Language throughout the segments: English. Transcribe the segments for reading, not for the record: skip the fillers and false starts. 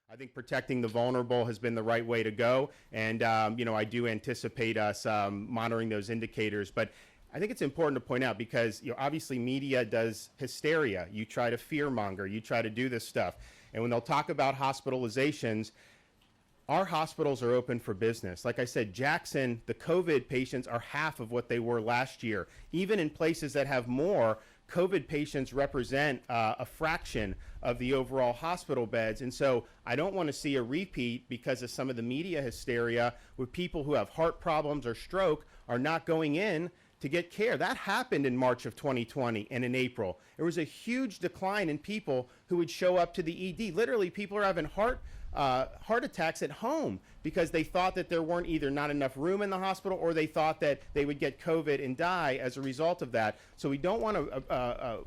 I think protecting the vulnerable has been the right way to go, and I do anticipate us monitoring those indicators. But I think it's important to point out because obviously media does hysteria. You try to fearmonger. You try to do this stuff, and when they'll talk about hospitalizations, our hospitals are open for business. Like I said, Jackson, the COVID patients are half of what they were last year. Even in places that have more, COVID patients represent a fraction of the overall hospital beds. And so I don't want to see a repeat because of some of the media hysteria where people who have heart problems or stroke are not going in to get care. That happened in March of 2020 and in April. There was a huge decline in people who would show up to the ED. Literally, people are having heart attacks at home because they thought that there weren't either not enough room in the hospital or they thought that they would get COVID and die as a result of that. So we don't want to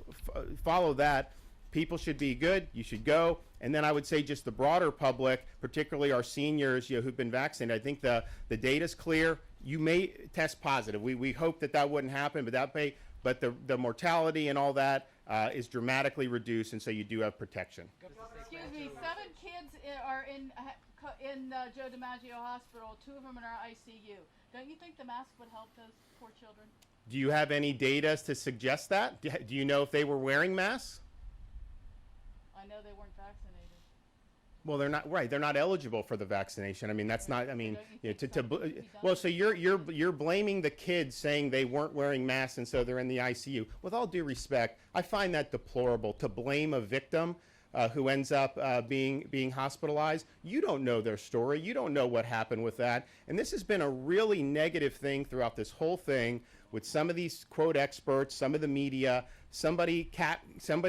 follow that. People should be good. You should go. And then I would say just the broader public, particularly our seniors who've been vaccinated, I think the data's clear. You may test positive. We hope that wouldn't happen, but the mortality and all that is dramatically reduced, and so you do have protection. Excuse me, 7 kids are in Joe DiMaggio Hospital. 2 of them are in our ICU. Don't you think the mask would help those poor children? Do you have any data to suggest that? Do you know if they were wearing masks? I know they weren't vaccinated. Well, they're not right. They're not eligible for the vaccination. I mean, that's not. I mean, well, so you're blaming the kids, saying they weren't wearing masks and so they're in the ICU. With all due respect, I find that deplorable to blame a victim who ends up being hospitalized. You don't know their story. You don't know what happened with that. And this has been a really negative thing throughout this whole thing with some of these quote experts, some of the media. Somebody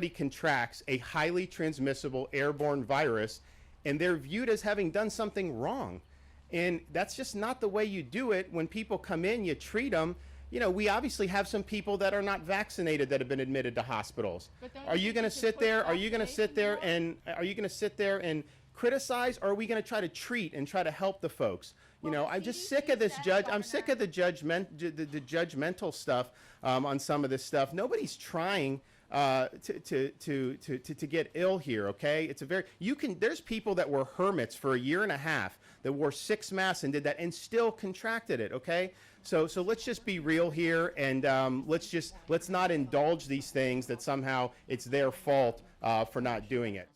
contracts a highly transmissible airborne virus, and they're viewed as having done something wrong. And that's just not the way you do it. When people come in, you treat them. We obviously have some people that are not vaccinated that have been admitted to hospitals. Are you going to sit there? Are you going to sit there and criticize, or are we going to try to treat and try to help the folks? I'm just sick of this I'm sick of the judgmental stuff on some of this stuff. Nobody's trying to get ill here, okay? There's people that were hermits for a year and a half that wore 6 masks and did that and still contracted it, okay? So let's just be real here, and let's not indulge these things that somehow it's their fault for not doing it.